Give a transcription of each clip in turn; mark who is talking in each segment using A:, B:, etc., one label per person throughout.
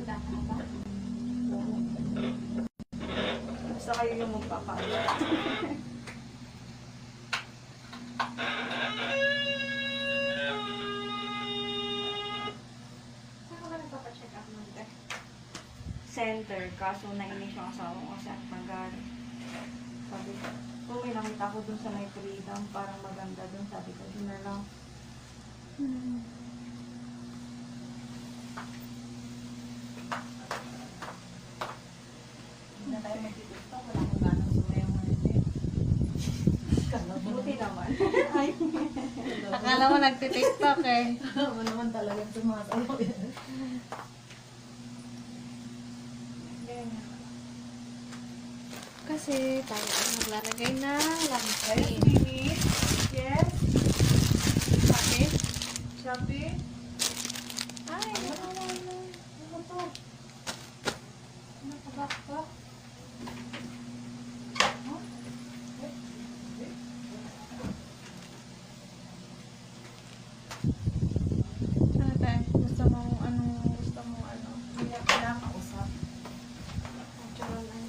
A: Handa ka na ba?
B: Basta kayo yung magpapalo.
A: Saan ka ba nagpapacheck up nun, te?
B: Center, kaso nainis yung asawa ko kasi ang tanggal. Sabi ko, kung may nakita ko dun sa may freedom, parang maganda dun. Sabi ko, yun na lang.
C: Hindi na tayo mag-tiktok. Wala kong ganang sumayaw ngayon.
B: Buti naman.
D: Akala mo nagtitiktok eh.
C: Ano naman talaga sumasayaw yan.
D: Kasi tayo ang maglalagay na lampay.
B: Mimi? Yes?
D: Bakit?
B: Shopee?
D: Ay, nawawala.
B: Ano to? Ano ka ba?
D: Ano tayo? Gusto mo ano?
C: Kaya kinakausap.
D: Natural ano.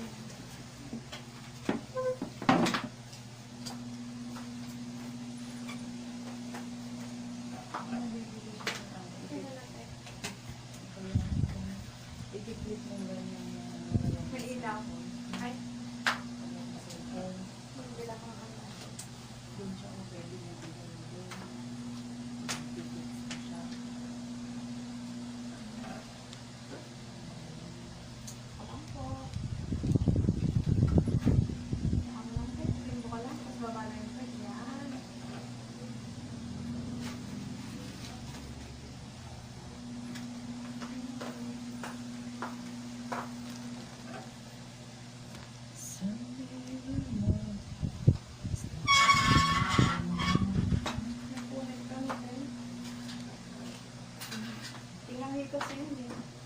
C: Ikiklik mo ganyan
A: May ilaw. Ay, magbila ko ng ano.
C: Doon siya kung pwede mo doon. Ikiklik mo siya.
A: Alam po. Ano lang, te? Tingin mo ka lang. Tapos baba na yung peg. Yan. Napunit ka na, te. Tingnan ko kasi yun, eh.